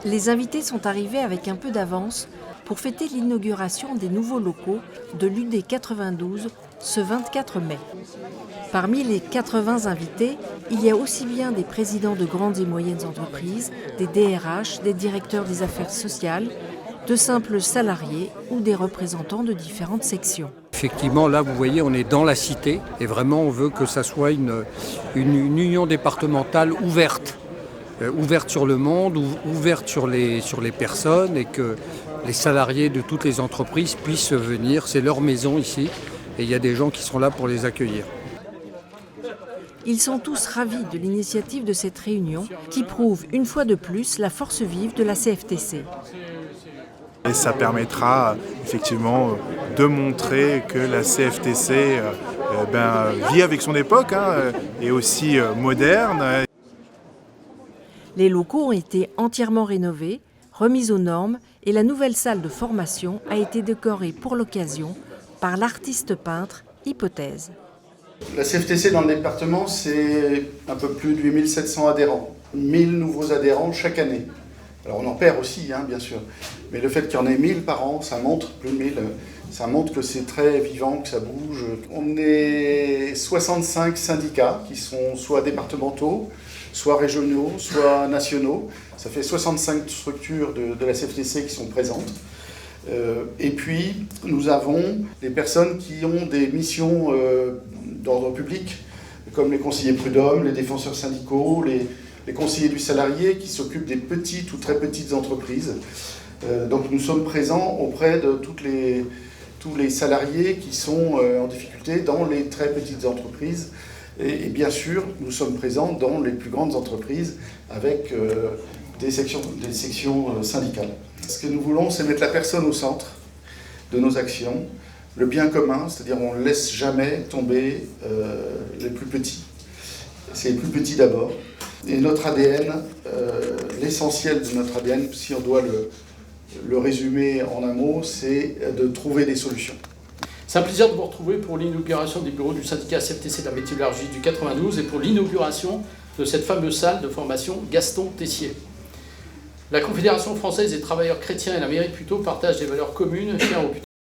Les invités sont arrivés avec un peu d'avance pour fêter l'inauguration des nouveaux locaux de l'UD 92 ce 24 mai. Parmi les 80 invités, il y a aussi bien des présidents de grandes et moyennes entreprises, des DRH, des directeurs des affaires sociales, de simples salariés ou des représentants de différentes sections. Effectivement, là, vous voyez, on est dans la cité et vraiment, on veut que ça soit une union départementale ouverte. Ouverte sur le monde, ouverte sur les personnes et que les salariés de toutes les entreprises puissent venir. C'est leur maison ici et il y a des gens qui sont là pour les accueillir. Ils sont tous ravis de l'initiative de cette réunion qui prouve une fois de plus la force vive de la CFTC. Et ça permettra effectivement de montrer que la CFTC vit avec son époque et aussi moderne. Les locaux ont été entièrement rénovés, remis aux normes et la nouvelle salle de formation a été décorée pour l'occasion par l'artiste peintre Hypothèse. La CFTC dans le département, c'est un peu plus de 8700 adhérents, 1000 nouveaux adhérents chaque année. Alors on en perd aussi, bien sûr, mais le fait qu'il y en ait 1000 par an, ça montre, plus de 1000, ça montre que c'est très vivant, que ça bouge. On est 65 syndicats qui sont soit départementaux, soit régionaux, soit nationaux. Ça fait 65 structures de la CFTC qui sont présentes. Et puis, nous avons des personnes qui ont des missions d'ordre public, comme les conseillers prud'hommes, les défenseurs syndicaux, les conseillers du salarié qui s'occupent des petites ou très petites entreprises. Donc nous sommes présents auprès de tous les salariés qui sont en difficulté dans les très petites entreprises. Et bien sûr, nous sommes présents dans les plus grandes entreprises avec des sections syndicales. Ce que nous voulons, c'est mettre la personne au centre de nos actions, le bien commun, c'est-à-dire on ne laisse jamais tomber les plus petits. C'est les plus petits d'abord. Et notre ADN, l'essentiel de notre ADN, si on doit le résumer en un mot, c'est de trouver des solutions. C'est un plaisir de vous retrouver pour l'inauguration des bureaux du syndicat CFTC de la métallurgie du 92 et pour l'inauguration de cette fameuse salle de formation Gaston Tessier. La Confédération française des travailleurs chrétiens et l'Amérique plutôt partagent des valeurs communes chères aux